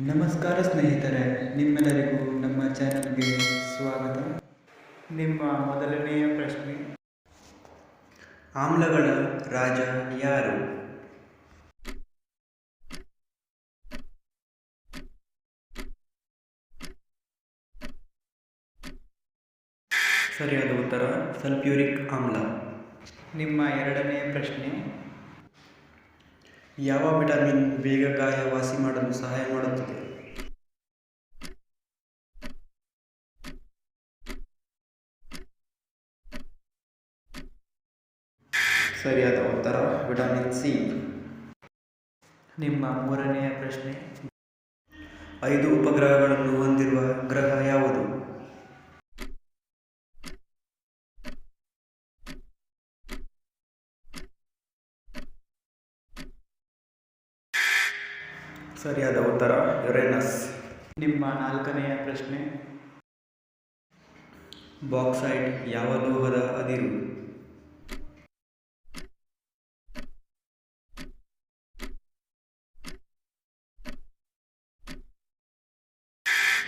ನಮಸ್ಕಾರ ಸ್ನೇಹಿತರೆ, ನಿಮ್ಮೆಲ್ಲರಿಗೂ ನಮ್ಮ ಚಾನಲ್ಗೆ ಸ್ವಾಗತ. ನಿಮ್ಮ ಮೊದಲನೆಯ ಪ್ರಶ್ನೆ, ಆಮ್ಲಗಳ ರಾಜ ಯಾರು? ಸರಿಯಾದ ಉತ್ತರ ಸಲ್ಫ್ಯೂರಿಕ್ ಆಮ್ಲ. ನಿಮ್ಮ ಎರಡನೆಯ ಪ್ರಶ್ನೆ, ಯಾವ ವಿಟಮಿನ್ ಬೇಗ ಗಾಯ ವಾಸಿ ಮಾಡಲು ಸಹಾಯ ಮಾಡುತ್ತದೆ? ಸರಿಯಾದ ಉತ್ತರ ವಿಟಮಿನ್ ಸಿ. ನಿಮ್ಮ ಮೂರನೆಯ ಪ್ರಶ್ನೆ, 5 ಉಪಗ್ರಹಗಳನ್ನು ಹೊಂದಿರುವ ಗ್ರಹ ಯಾವುದು? ಸರಿಯಾದ ಉತ್ತರ ಯುರೇನಸ್. ನಿಮ್ಮ ನಾಲ್ಕನೆಯ ಪ್ರಶ್ನೆ, ಬಾಕ್ಸೈಟ್ ಯಾವ ಲೋಹದ ಅದಿರು?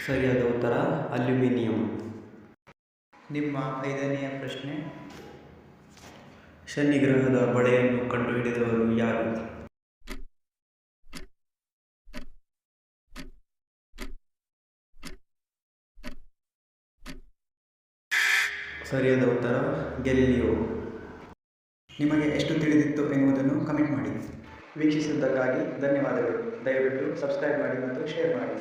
ಸರಿಯಾದ ಉತ್ತರ ಅಲ್ಯೂಮಿನಿಯಂ. ನಿಮ್ಮ ಐದನೆಯ ಪ್ರಶ್ನೆ, ಶನಿ ಗ್ರಹದ ಬಳೆಯನ್ನು ಕಂಡುಹಿಡಿದವರು ಯಾರು? ಸರಿಯಾದ ಉತ್ತರ ಗೆಲಿಲಿಯೋ. ನಿಮಗೆ ಎಷ್ಟು ತಿಳಿದಿತ್ತು ಎನ್ನುವುದನ್ನು ಕಮೆಂಟ್ ಮಾಡಿ. ವೀಕ್ಷಿಸಿದ್ದಕ್ಕಾಗಿ ಧನ್ಯವಾದಗಳು. ದಯವಿಟ್ಟು ಸಬ್ಸ್ಕ್ರೈಬ್ ಮಾಡಿ ಮತ್ತು ಶೇರ್ ಮಾಡಿ.